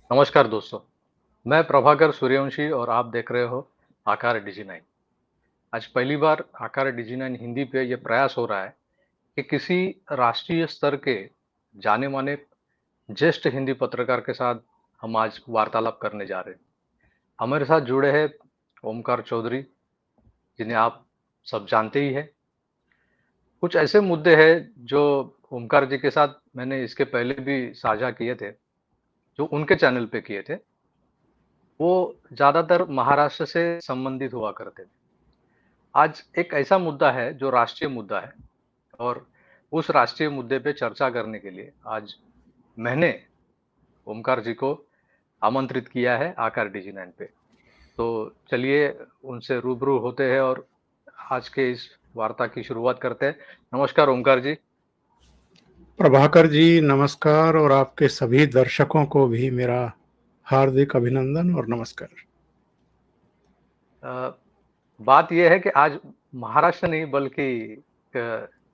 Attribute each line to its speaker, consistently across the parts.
Speaker 1: नमस्कार दोस्तों, मैं प्रभाकर सूर्यवंशी और आप देख रहे हो आकार डिजी 9। आज पहली बार आकार डिजी 9 हिंदी पे ये प्रयास हो रहा है कि किसी राष्ट्रीय स्तर के जाने-माने ज्येष्ठ हिंदी पत्रकार के साथ हम आज वार्तालाप करने जा रहे हैं। हमारे साथ जुड़े हैं ओमकार चौधरी, जिन्हें आप सब जानते ही हैं। कुछ ऐसे मुद्दे हैं जो ओमकार जी के साथ मैंने इसके पहले भी साझा किए थे, जो उनके चैनल पे किए थे। वो ज़्यादातर महाराष्ट्र से संबंधित हुआ करते थे। आज एक ऐसा मुद्दा है जो राष्ट्रीय मुद्दा है और उस राष्ट्रीय मुद्दे पे चर्चा करने के लिए आज मैंने ओमकार जी को आमंत्रित किया है आकार डिजी 9 पे। तो चलिए उनसे रूबरू होते हैं और आज के इस वार्ता की शुरुआत करते हैं। नमस्कार ओमकार जी।
Speaker 2: प्रभाकर जी नमस्कार और आपके सभी दर्शकों को भी मेरा हार्दिक अभिनंदन और नमस्कार।
Speaker 1: अ, बात ये है कि आज महाराष्ट्र नहीं बल्कि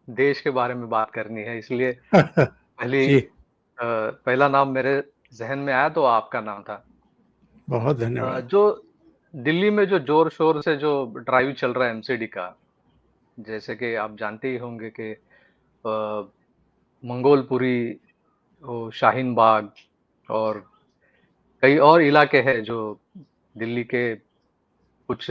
Speaker 1: देश के बारे में बात करनी है, इसलिए
Speaker 2: जी,
Speaker 1: पहला नाम मेरे ज़हन में आया तो आपका नाम था।
Speaker 2: बहुत धन्यवाद।
Speaker 1: जो दिल्ली में जो ज़ोर-शोर से जो ड्राइव चल रहा है एमसीडी का, जैसे कि आप जानते ही होंगे कि मंगोलपुरी, वो शाहीन बाग और कई और इलाके हैं जो दिल्ली के कुछ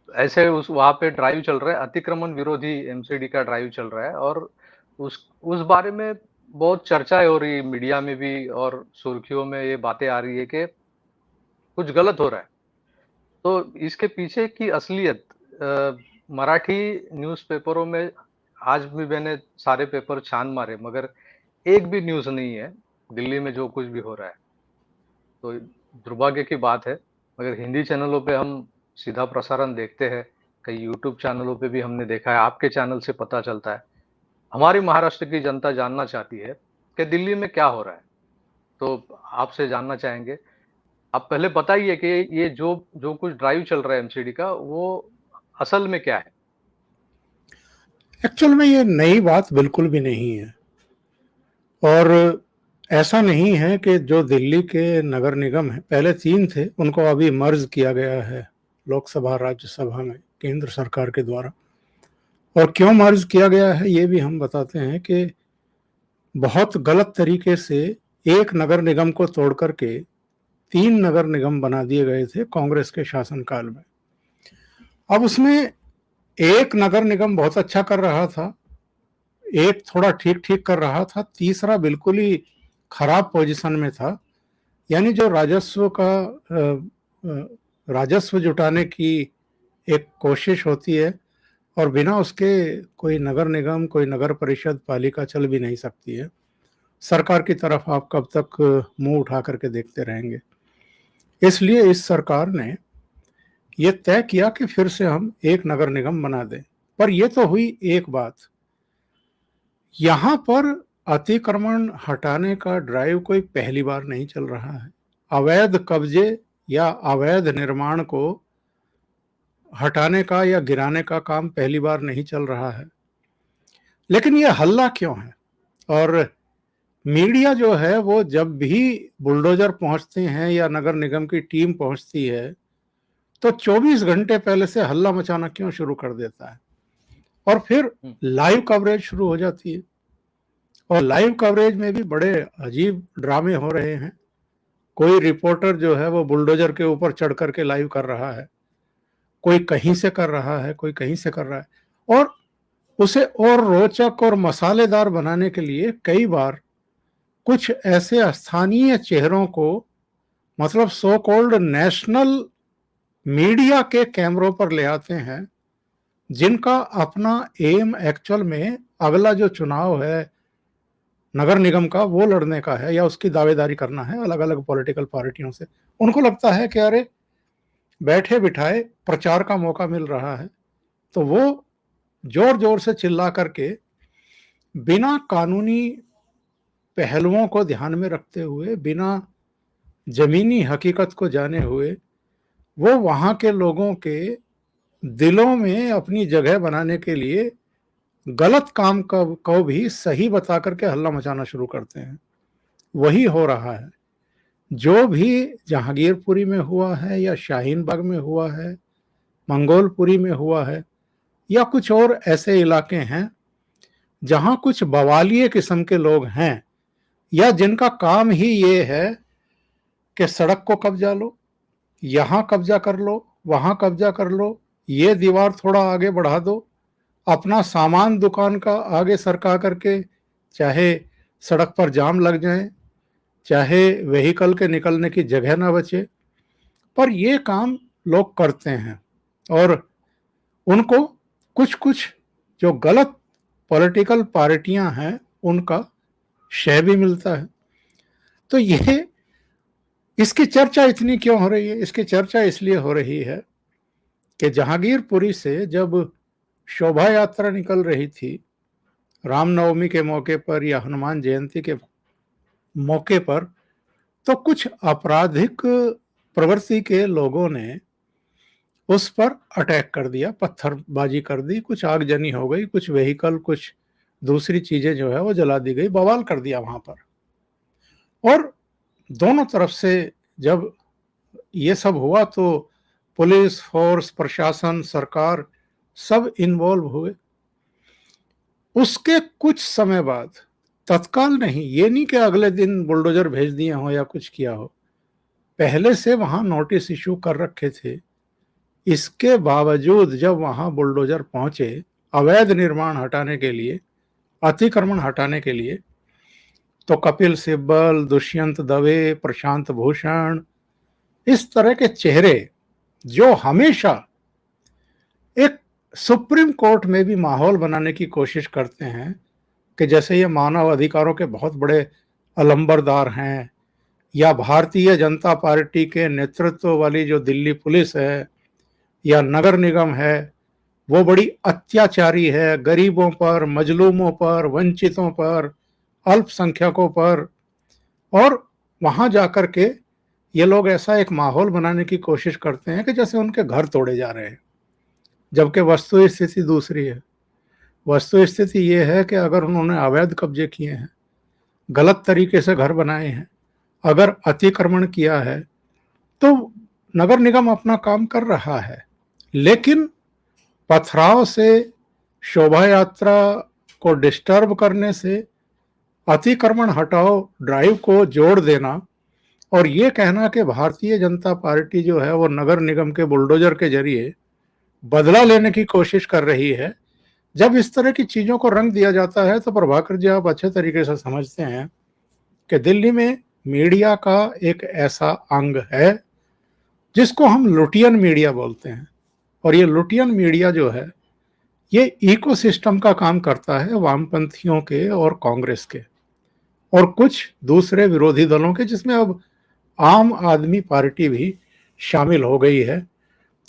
Speaker 1: ऐसे उस वहाँ पे ड्राइव चल रहा है, अतिक्रमण विरोधी एमसीडी का ड्राइव चल रहा है और उस बारे में बहुत चर्चाएँ हो रही है मीडिया में भी और सुर्खियों में ये बातें आ रही है कि कुछ गलत हो रहा है। तो इसके पीछे की असलियत मराठी न्यूज़पेपरों में आज भी मैंने सारे पेपर छान मारे मगर एक भी न्यूज़ नहीं है, दिल्ली में जो कुछ भी हो रहा है। तो दुर्भाग्य की बात है, मगर हिंदी चैनलों पे हम सीधा प्रसारण देखते हैं, कई यूट्यूब चैनलों पे भी हमने देखा है, आपके चैनल से पता चलता है। हमारी महाराष्ट्र की जनता जानना चाहती है कि दिल्ली में क्या हो रहा है? तो आपसे जानना चाहेंगे। आप पहले बताइए कि ये जो जो कुछ ड्राइव चल रहा है एमसीडी का, वो असल में क्या है?
Speaker 2: एक्चुअल में ये नई बात बिल्कुल भी नहीं है और ऐसा नहीं है कि जो दिल्ली के नगर निगम है, पहले 3 थे, उनको अभी मर्ज किया गया है लोकसभा राज्यसभा में केंद्र सरकार के द्वारा। और क्यों मर्ज किया गया है ये भी हम बताते हैं कि बहुत गलत तरीके से एक नगर निगम को तोड़ करके 3 नगर निगम बना दिए गए थे कांग्रेस के शासनकाल में। अब उसमें एक नगर निगम बहुत अच्छा कर रहा था, एक थोड़ा ठीक ठीक कर रहा था, तीसरा बिल्कुल ही खराब पोजीशन में था। यानी जो राजस्व जुटाने की एक कोशिश होती है और बिना उसके कोई नगर निगम, कोई नगर परिषद, पालिका चल भी नहीं सकती है। सरकार की तरफ आप कब तक मुंह उठा करके देखते रहेंगे। इसलिए इस सरकार ने ये तय किया कि फिर से हम एक नगर निगम बना दें। पर यह तो हुई एक बात। यहां पर अतिक्रमण हटाने का ड्राइव कोई पहली बार नहीं चल रहा है। अवैध कब्जे या अवैध निर्माण को हटाने का या गिराने का काम पहली बार नहीं चल रहा है। लेकिन ये हल्ला क्यों है? और मीडिया जो है वो जब भी बुलडोजर पहुंचते हैं या नगर निगम की टीम पहुंचती है तो 24 घंटे पहले से हल्ला मचाना क्यों शुरू कर देता है और फिर
Speaker 1: हुँ,
Speaker 2: लाइव कवरेज शुरू हो जाती है। और लाइव कवरेज में भी बड़े अजीब ड्रामे हो रहे हैं। कोई रिपोर्टर जो है वो बुलडोजर के ऊपर चढ़ करके लाइव कर रहा है, कोई कहीं से कर रहा है, कोई कहीं से कर रहा है। और उसे और रोचक और मसालेदार बनाने के लिए कई बार कुछ ऐसे स्थानीय चेहरों को, मतलब सो कॉल्ड नेशनल मीडिया के कैमरों पर ले आते हैं, जिनका अपना एम एक्चुअल में अगला जो चुनाव है नगर निगम का वो लड़ने का है या उसकी दावेदारी करना है अलग अलग पॉलिटिकल पार्टियों से। उनको लगता है कि अरे बैठे बिठाए प्रचार का मौका मिल रहा है, तो वो जोर जोर से चिल्ला करके बिना कानूनी पहलुओं को ध्यान में रखते हुए, बिना जमीनी हकीकत को जाने हुए, वो वहां के लोगों के दिलों में अपनी जगह बनाने के लिए गलत काम को भी सही बता करके हल्ला मचाना शुरू करते हैं। वही हो रहा है। जो भी जहांगीरपुरी में हुआ है या शाहीन बाग में हुआ है, मंगोलपुरी में हुआ है, या कुछ और ऐसे इलाके हैं जहां कुछ बवालिए किस्म के लोग हैं या जिनका काम ही ये है कि सड़क को कब्जा लो, यहां कब्जा कर लो, वहां कब्जा कर लो, ये दीवार थोड़ा आगे बढ़ा दो, अपना सामान दुकान का आगे सरका करके, चाहे सड़क पर जाम लग जाए, चाहे व्हीकल के निकलने की जगह ना बचे, पर ये काम लोग करते हैं और उनको कुछ कुछ जो गलत पॉलिटिकल पार्टियां हैं उनका श्रेय भी मिलता है। तो ये इसकी चर्चा इतनी क्यों हो रही है? इसकी चर्चा इसलिए हो रही है कि जहांगीरपुरी से जब शोभा यात्रा निकल रही थी रामनवमी के मौके पर या हनुमान जयंती के मौके पर, तो कुछ आपराधिक प्रवृत्ति के लोगों ने उस पर अटैक कर दिया, पत्थरबाजी कर दी, कुछ आगजनी हो गई, कुछ व्हीकल, कुछ दूसरी चीजें जो है वो जला दी गई, बवाल कर दिया वहां पर। और दोनों तरफ से जब ये सब हुआ तो पुलिस फोर्स, प्रशासन, सरकार सब इन्वॉल्व हुए। उसके कुछ समय बाद, तत्काल नहीं, ये नहीं कि अगले दिन बुलडोजर भेज दिए हो या कुछ किया हो, पहले से वहां नोटिस इशू कर रखे थे। इसके बावजूद जब वहां बुलडोजर पहुंचे अवैध निर्माण हटाने के लिए, अतिक्रमण हटाने के लिए, तो कपिल सिब्बल, दुष्यंत दवे, प्रशांत भूषण, इस तरह के चेहरे जो हमेशा एक सुप्रीम कोर्ट में भी माहौल बनाने की कोशिश करते हैं कि जैसे ये मानव अधिकारों के बहुत बड़े अलंबरदार हैं, या भारतीय जनता पार्टी के नेतृत्व वाली जो दिल्ली पुलिस है या नगर निगम है वो बड़ी अत्याचारी है, गरीबों पर, मजलूमों पर, वंचितों पर, अल्पसंख्यकों पर। और वहां जाकर के ये लोग ऐसा एक माहौल बनाने की कोशिश करते हैं कि जैसे उनके घर तोड़े जा रहे हैं, जबकि वस्तु स्थिति दूसरी है। वस्तु स्थिति ये है कि अगर उन्होंने अवैध कब्जे किए हैं, गलत तरीके से घर बनाए हैं, अगर अतिक्रमण किया है, तो नगर निगम अपना काम कर रहा है, लेकिन पथराव से, शोभा यात्रा को डिस्टर्ब करने से, अतिक्रमण हटाओ ड्राइव को जोड़ देना और ये कहना कि भारतीय जनता पार्टी जो है वो नगर निगम के बुलडोजर के जरिए बदला लेने की कोशिश कर रही है, जब इस तरह की चीजों को रंग दिया जाता है तो प्रभाकर जी आप अच्छे तरीके से समझते हैं कि दिल्ली में मीडिया का एक ऐसा अंग है जिसको हम लुटियन मीडिया बोलते हैं। और ये लुटियन मीडिया जो है ये इकोसिस्टम का काम करता है वामपंथियों के और कांग्रेस के और कुछ दूसरे विरोधी दलों के, जिसमें अब आम आदमी पार्टी भी शामिल हो गई है,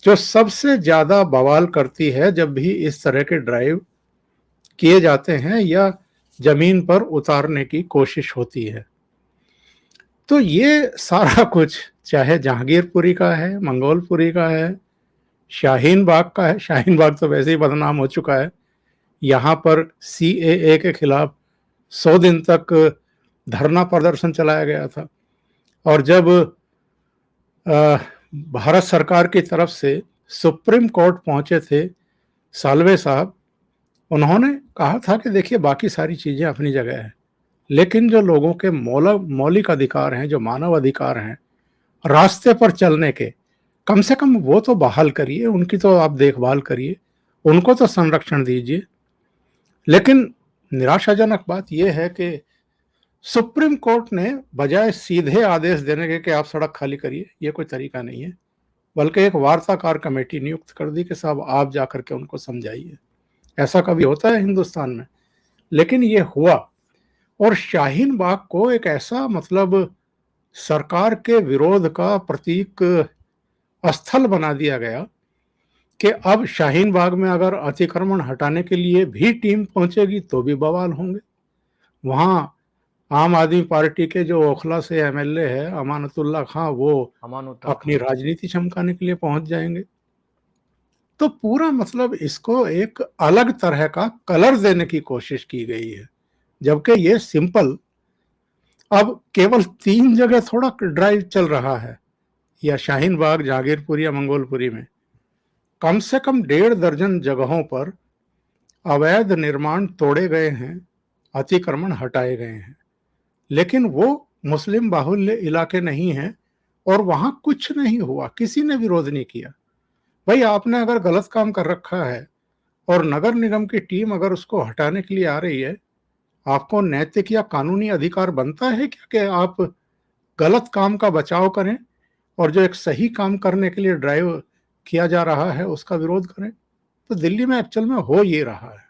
Speaker 2: जो सबसे ज्यादा बवाल करती है जब भी इस तरह के ड्राइव किए जाते हैं या जमीन पर उतारने की कोशिश होती है। तो ये सारा कुछ चाहे जहांगीरपुरी का है, मंगोलपुरी का है, शाहीन बाग का है, शाहीन बाग तो वैसे ही बदनाम हो चुका है, यहाँ पर CAA के खिलाफ 100 दिन तक धरना प्रदर्शन चलाया गया था और जब भारत सरकार की तरफ से सुप्रीम कोर्ट पहुंचे थे साल्वे साहब, उन्होंने कहा था कि देखिए बाकी सारी चीजें अपनी जगह है, लेकिन जो लोगों के मौलिक अधिकार हैं, जो मानव अधिकार हैं रास्ते पर चलने के, कम से कम वो तो बहाल करिए, उनकी तो आप देखभाल करिए, उनको तो संरक्षण दीजिए। लेकिन निराशाजनक बात यह है कि सुप्रीम कोर्ट ने बजाय सीधे आदेश देने के कि आप सड़क खाली करिए, ये कोई तरीका नहीं है, बल्कि एक वार्ताकार कमेटी नियुक्त कर दी कि साहब आप जाकर के उनको समझाइए। ऐसा कभी होता है हिंदुस्तान में? लेकिन ये हुआ और शाहीन बाग को एक ऐसा मतलब सरकार के विरोध का प्रतीक स्थल बना दिया गया कि अब शाहीन बाग में अगर अतिक्रमण हटाने के लिए भी टीम पहुंचेगी तो भी बवाल होंगे। वहां आम आदमी पार्टी के जो ओखला से MLA है अमानतुल्लाह खां, वो अपनी राजनीति चमकाने के लिए पहुंच जाएंगे। तो पूरा मतलब इसको एक अलग तरह का कलर देने की कोशिश की गई है, जबकि ये सिंपल अब केवल 3 जगह थोड़ा ड्राइव चल रहा है, या शाहीन बाग, जहांगीरपुरी या मंगोलपुरी में कम से कम 1.5 दर्जन जगहों पर अवैध निर्माण तोड़े गए हैं, अतिक्रमण हटाए गए हैं। लेकिन वो मुस्लिम बाहुल्य इलाके नहीं हैं और वहां कुछ नहीं हुआ, किसी ने विरोध नहीं किया। भाई, आपने अगर गलत काम कर रखा है और नगर निगम की टीम अगर उसको हटाने के लिए आ रही है, आपको नैतिक या कानूनी अधिकार बनता है क्या कि आप गलत काम का बचाव करें और जो एक सही काम करने के लिए ड्राइव किया जा रहा है उसका विरोध करें? तो दिल्ली में एक्चुअल में हो ये रहा है।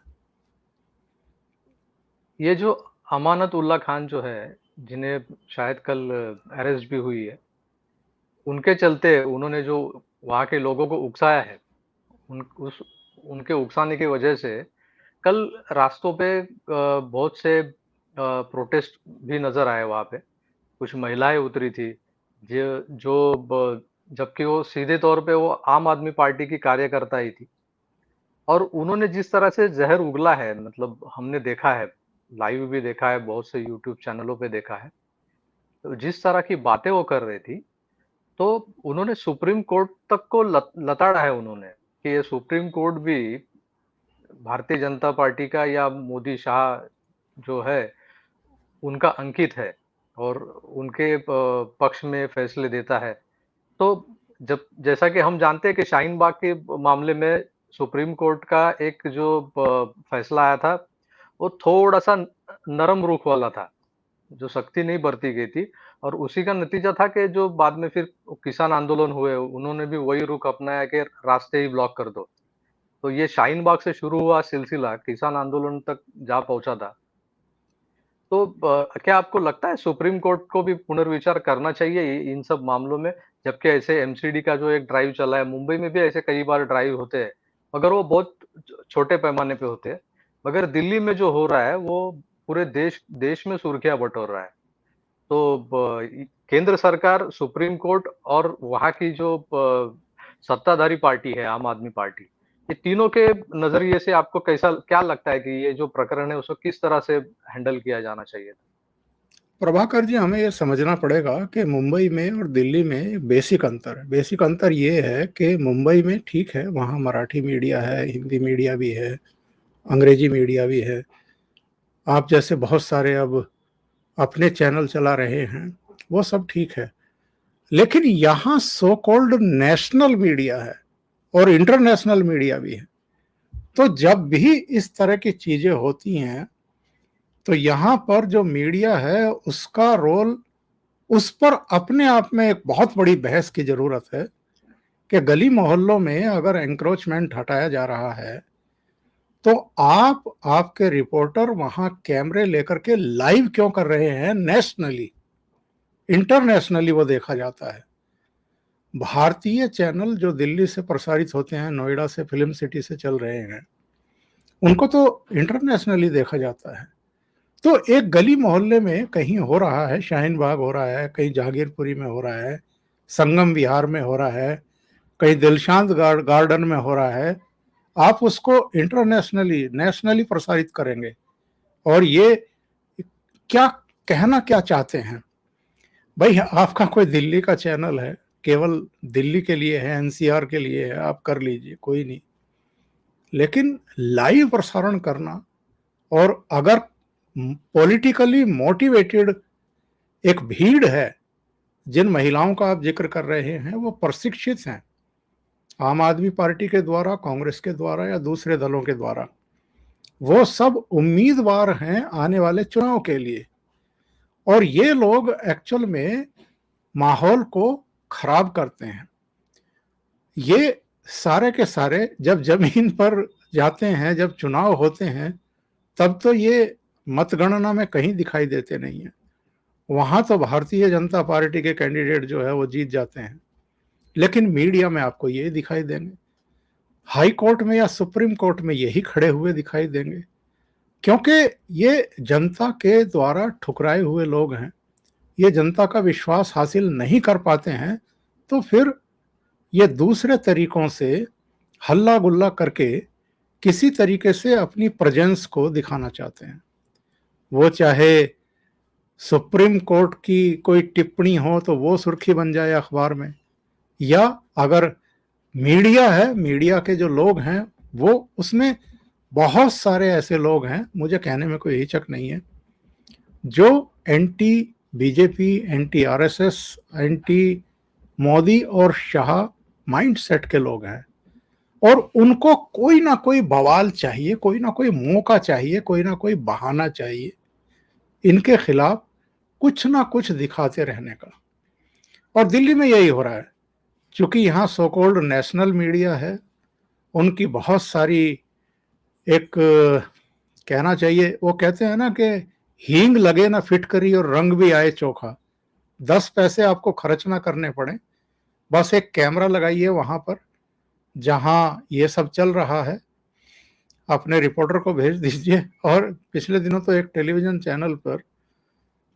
Speaker 1: ये जो अमानत उल्ला खान जो है, जिन्हें शायद कल अरेस्ट भी हुई है, उनके चलते उन्होंने जो वहाँ के लोगों को उकसाया है, उनके उकसाने की वजह से कल रास्तों पे बहुत से प्रोटेस्ट भी नजर आए वहाँ पे। कुछ महिलाएं उतरी थी, जबकि वो सीधे तौर पे वो आम आदमी पार्टी की कार्यकर्ता ही थी। और उन्होंने जिस तरह से जहर उगला है, मतलब हमने देखा है, लाइव भी देखा है, बहुत से यूट्यूब चैनलों पे देखा है, तो जिस तरह की बातें वो कर रही थी, तो उन्होंने सुप्रीम कोर्ट तक को लताड़ा है उन्होंने, कि ये सुप्रीम कोर्ट भी भारतीय जनता पार्टी का या मोदी शाह जो है उनका अंकित है और उनके पक्ष में फैसले देता है। तो जब जैसा कि हम जानते हैं कि शाहीन बाग के मामले में सुप्रीम कोर्ट का एक जो फैसला आया था, वो थोड़ा सा नरम रुख वाला था, जो सख्ती नहीं बरती गई थी। और उसी का नतीजा था कि जो बाद में फिर किसान आंदोलन हुए, उन्होंने भी वही रुख अपनाया कि रास्ते ही ब्लॉक कर दो। तो ये शाहीन बाग से शुरू हुआ सिलसिला किसान आंदोलन तक जा पहुंचा था। तो क्या आपको लगता है सुप्रीम कोर्ट को भी पुनर्विचार करना चाहिए इन सब मामलों में? जबकि ऐसे एमसीडी का जो एक ड्राइव चला है, मुंबई में भी ऐसे कई बार ड्राइव होते हैं, मगर वो बहुत छोटे पैमाने पे होते हैं। मगर दिल्ली में जो हो रहा है वो पूरे देश देश में सुर्खियां बटोर रहा है। तो केंद्र सरकार, सुप्रीम कोर्ट और वहां की जो सत्ताधारी पार्टी है, आम आदमी पार्टी, ये तीनों के नजरिए से आपको कैसा क्या लगता है कि ये जो प्रकरण है उसको किस तरह से हैंडल किया जाना चाहिए?
Speaker 2: प्रभाकर जी, हमें ये समझना पड़ेगा कि मुंबई में और दिल्ली में बेसिक अंतर है। बेसिक अंतर ये है कि मुंबई में ठीक है, वहाँ मराठी मीडिया है, हिंदी मीडिया भी है, अंग्रेजी मीडिया भी है। आप जैसे बहुत सारे अब अपने चैनल चला रहे हैं, वो सब ठीक है। लेकिन यहाँ सो कॉल्ड नेशनल मीडिया है और इंटरनेशनल मीडिया भी है। तो जब भी इस तरह की चीजें होती हैं, तो यहाँ पर जो मीडिया है उसका रोल, उस पर अपने आप में एक बहुत बड़ी बहस की जरूरत है कि गली मोहल्लों में अगर एंक्रोचमेंट हटाया जा रहा है, तो आपके रिपोर्टर वहां कैमरे लेकर के लाइव क्यों कर रहे हैं? नेशनली, इंटरनेशनली वो देखा जाता है। भारतीय चैनल जो दिल्ली से प्रसारित होते हैं, नोएडा से, फिल्म सिटी से चल रहे हैं, उनको तो इंटरनेशनली देखा जाता है। तो एक गली मोहल्ले में कहीं हो रहा है, शाहीन बाग हो रहा है, कहीं जहांगीरपुरी में हो रहा है, संगम विहार में हो रहा है, कहीं दिलशाद गार्डन में हो रहा है, आप उसको इंटरनेशनली, नेशनली प्रसारित करेंगे। और ये क्या कहना क्या चाहते हैं? भाई, आपका कोई दिल्ली का चैनल है, केवल दिल्ली के लिए है, एनसीआर के लिए है, आप कर लीजिए, कोई नहीं। लेकिन लाइव प्रसारण करना, और अगर पॉलिटिकली मोटिवेटेड एक भीड़ है, जिन महिलाओं का आप जिक्र कर रहे हैं वो प्रशिक्षित हैं आम आदमी पार्टी के द्वारा, कांग्रेस के द्वारा या दूसरे दलों के द्वारा, वो सब उम्मीदवार हैं आने वाले चुनाव के लिए। और ये लोग एक्चुअल में माहौल को खराब करते हैं। ये सारे के सारे जब जमीन पर जाते हैं, जब चुनाव होते हैं, तब तो ये मतगणना में कहीं दिखाई देते नहीं है। वहां तो भारतीय जनता पार्टी के कैंडिडेट जो है वो जीत जाते हैं, लेकिन मीडिया में आपको ये दिखाई देंगे, हाई कोर्ट में या सुप्रीम कोर्ट में यही खड़े हुए दिखाई देंगे, क्योंकि ये जनता के द्वारा ठुकराए हुए लोग हैं। ये जनता का विश्वास हासिल नहीं कर पाते हैं, तो फिर ये दूसरे तरीकों से हल्ला गुल्ला करके किसी तरीके से अपनी प्रेजेंस को दिखाना चाहते हैं। वो चाहे सुप्रीम कोर्ट की कोई टिप्पणी हो तो वो सुर्खी बन जाए अखबार में, या अगर मीडिया है, मीडिया के जो लोग हैं वो, उसमें बहुत सारे ऐसे लोग हैं, मुझे कहने में कोई हिचक नहीं है, जो anti BJP, anti RSS, anti Modi और शाह माइंडसेट के लोग हैं, और उनको कोई ना कोई बवाल चाहिए, कोई ना कोई मौका चाहिए, कोई ना कोई बहाना चाहिए इनके खिलाफ कुछ ना कुछ दिखाते रहने का। और दिल्ली में यही हो रहा है, क्योंकि यहाँ सो कॉल्ड नेशनल मीडिया है, उनकी बहुत सारी, एक कहना चाहिए, वो कहते हैं ना कि हींग लगे ना फिटकरी और रंग भी आए चोखा। 10 पैसे आपको खर्च ना करने पड़े, बस एक कैमरा लगाइए वहां पर जहां ये सब चल रहा है, अपने रिपोर्टर को भेज दीजिए। और पिछले दिनों तो एक टेलीविजन चैनल पर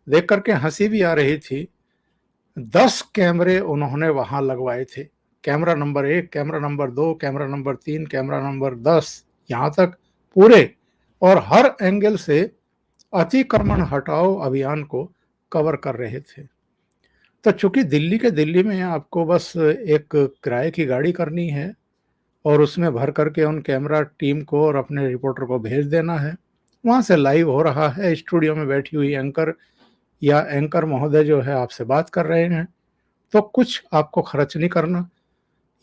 Speaker 2: देख करके हंसी भी आ रही थी, 10 कैमरे उन्होंने वहां लगवाए थे, camera number 1, camera number 2, camera number 3, camera number 10, यहां तक पूरे, और हर एंगल से अतिक्रमण हटाओ अभियान को कवर कर रहे थे। तो चूंकि दिल्ली में आपको बस एक किराए की गाड़ी करनी है और उसमें भर करके उन कैमरा टीम को और अपने रिपोर्टर को भेज देना है, वहां से लाइव हो रहा है, स्टूडियो में बैठी हुई एंकर या एंकर महोदय जो है आपसे बात कर रहे हैं, तो कुछ आपको खर्च नहीं करना।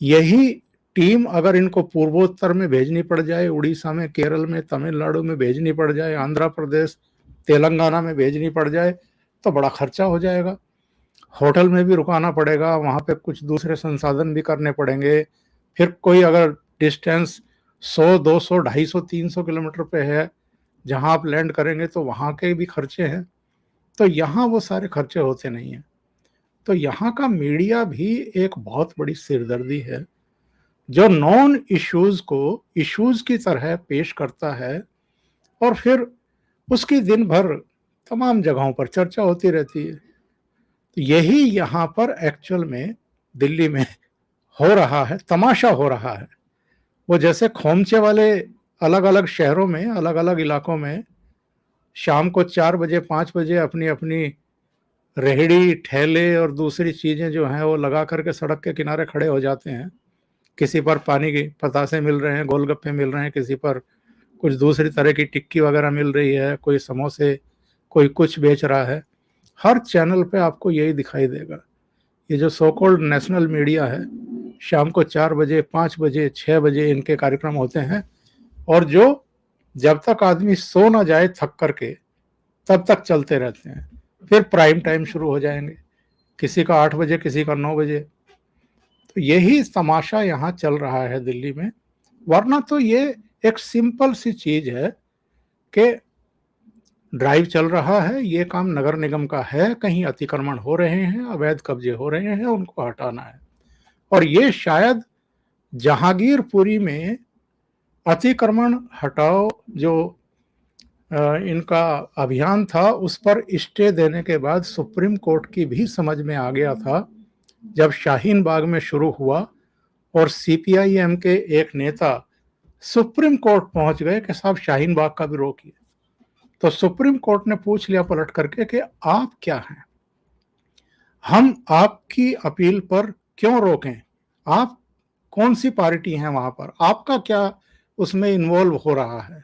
Speaker 2: यही टीम अगर इनको पूर्वोत्तर में भेजनी पड़ जाए, उड़ीसा में, केरल में, तमिलनाडु में भेजनी पड़ जाए, आंध्र प्रदेश, तेलंगाना में भेजनी पड़ जाए, तो बड़ा खर्चा हो जाएगा, होटल में भी रुकाना पड़ेगा, वहां पे कुछ दूसरे संसाधन भी करने पड़ेंगे, फिर कोई अगर डिस्टेंस 100, 200, 250, 300 किलोमीटर पे है जहां आप लैंड करेंगे, तो वहां के भी खर्चे हैं। तो यहाँ वो सारे खर्चे होते नहीं हैं। तो यहाँ का मीडिया भी एक बहुत बड़ी सिरदर्दी है, जो नॉन इश्यूज को इश्यूज की तरह पेश करता है, और फिर उसकी दिन भर तमाम जगहों पर चर्चा होती रहती है। तो यही यहाँ पर एक्चुअल में दिल्ली में हो रहा है, तमाशा हो रहा है। वो जैसे खोमचे वाले अलग अलग शहरों में, अलग अलग इलाकों में शाम को 4 बजे 5 बजे अपनी अपनी रेहड़ी ठेले और दूसरी चीजें जो हैं वो लगा करके सड़क के किनारे खड़े हो जाते हैं, किसी पर पानी के पतासे मिल रहे हैं, गोलगप्पे मिल रहे हैं, किसी पर कुछ दूसरी तरह की टिक्की वगैरह मिल रही है, कोई समोसे, कोई कुछ बेच रहा है, हर चैनल पे आपको यही दिखाई देगा। ये जो सो कॉल्ड नेशनल मीडिया है, शाम को 4 बजे 5 बजे 6 बजे इनके कार्यक्रम होते हैं, और जो जब तक आदमी सो ना जाए थक करके तब तक चलते रहते हैं। फिर प्राइम टाइम शुरू हो जाएंगे, किसी का 8 बजे, किसी का 9 बजे। तो यही तमाशा यहाँ चल रहा है दिल्ली में। वरना तो ये एक सिंपल सी चीज है कि ड्राइव चल रहा है, ये काम नगर निगम का है, कहीं अतिक्रमण हो रहे हैं, अवैध कब्जे हो रहे हैं, उनको हटाना है। और ये शायद जहांगीरपुरी में अतिक्रमण हटाओ जो इनका अभियान था, उस पर स्टे देने के बाद सुप्रीम कोर्ट की भी समझ में आ गया था, जब शाहीन बाग में शुरू हुआ और सीपीआईएम के एक नेता सुप्रीम कोर्ट पहुंच गए कि साहब शाहीन बाग का भी रोकिए। तो सुप्रीम कोर्ट ने पूछ लिया पलट करके कि आप क्या हैं, हम आपकी अपील पर क्यों रोकें, आप कौन सी पार्टी हैं वहां पर, आपका क्या उसमें इन्वॉल्व हो रहा है।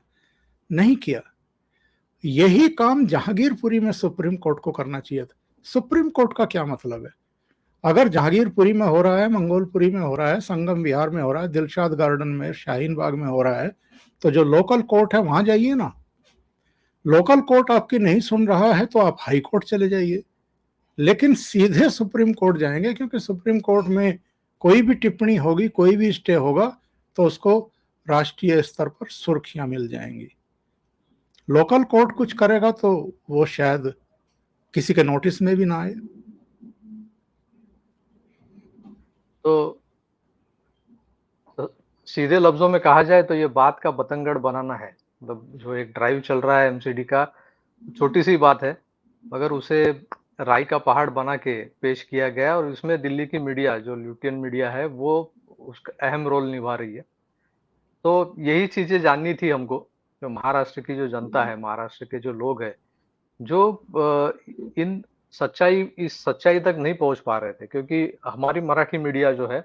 Speaker 2: नहीं किया। यही काम जहांगीरपुरी में सुप्रीम कोर्ट को करना चाहिए था। सुप्रीम कोर्ट का क्या मतलब है, अगर जहांगीरपुरी में हो रहा है, मंगोलपुरी में हो रहा है, संगम विहार में हो रहा है, दिलशाद गार्डन में, शाहीन बाग में हो रहा है, तो जो लोकल कोर्ट है वहां जाइए ना। लोकल कोर्ट आपकी नहीं सुन रहा है तो आप हाई कोर्ट चले जाइए, लेकिन सीधे सुप्रीम कोर्ट जाएंगे, क्योंकि सुप्रीम कोर्ट में कोई भी टिप्पणी होगी, कोई भी स्टे होगा, तो उसको राष्ट्रीय स्तर पर सुर्खियां मिल जाएंगी। लोकल कोर्ट कुछ करेगा तो वो शायद किसी के नोटिस में भी ना आए।
Speaker 1: तो सीधे लफ्जों में कहा जाए तो ये बात का बतंगड़ बनाना है। मतलब जो एक ड्राइव चल रहा है एमसीडी का, छोटी सी बात है, मगर उसे राई का पहाड़ बना के पेश किया गया, और इसमें दिल्ली की मीडिया, जो ल्यूटियन मीडिया है, वो उसका अहम रोल निभा रही है। तो यही चीजें जाननी थी हमको, जो महाराष्ट्र की जो जनता है, महाराष्ट्र के जो लोग हैं, जो इन इस सच्चाई तक नहीं पहुँच पा रहे थे, क्योंकि हमारी मराठी मीडिया जो है,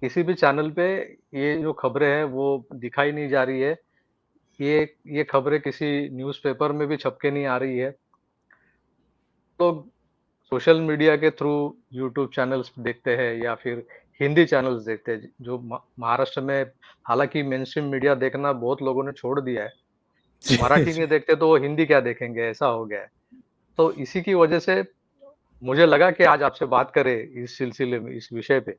Speaker 1: किसी भी चैनल पे ये जो खबरें हैं वो दिखाई नहीं जा रही है। ये खबरें किसी न्यूज़पेपर में भी छप के नहीं आ रही है। लोग सोशल मीडिया के थ्रू यूट्यूब चैनल्स देखते हैं या फिर हिंदी चैनल्स देखते हैं, जो महाराष्ट्र में हालाँकि मेनस्ट्रीम मीडिया देखना बहुत लोगों ने छोड़ दिया है।
Speaker 2: जी,
Speaker 1: मराठी
Speaker 2: जी।
Speaker 1: नहीं देखते तो वो हिंदी क्या देखेंगे, ऐसा हो गया है। तो इसी की वजह से मुझे लगा कि आज आपसे बात करें इस सिलसिले में, इस विषय पे।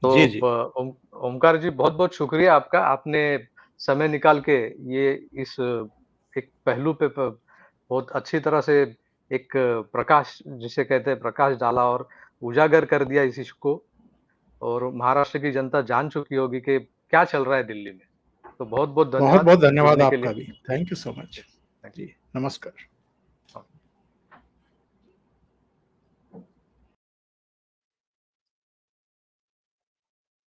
Speaker 1: तो
Speaker 2: जी, जी।
Speaker 1: ब ओम ओमकार जी, बहुत-बहुत शुक्रिया आपका। आपने समय निकाल के ये इस एक पहलू पे बहुत अच्छी तरह से एक प्रकाश, जिसे कहते हैं, प्रकाश डाला और उजागर कर दिया इस इश्यू को, और महाराष्ट्र की जनता जान चुकी होगी कि क्या चल रहा है दिल्ली में। तो बहुत-बहुत धन्यवाद
Speaker 2: बहुत-बहुत धन्यवाद
Speaker 1: जुड़ने के
Speaker 2: आपका
Speaker 1: लिए।
Speaker 2: भी। Thank you so much.
Speaker 1: Thank you.
Speaker 2: जी, नमस्कार।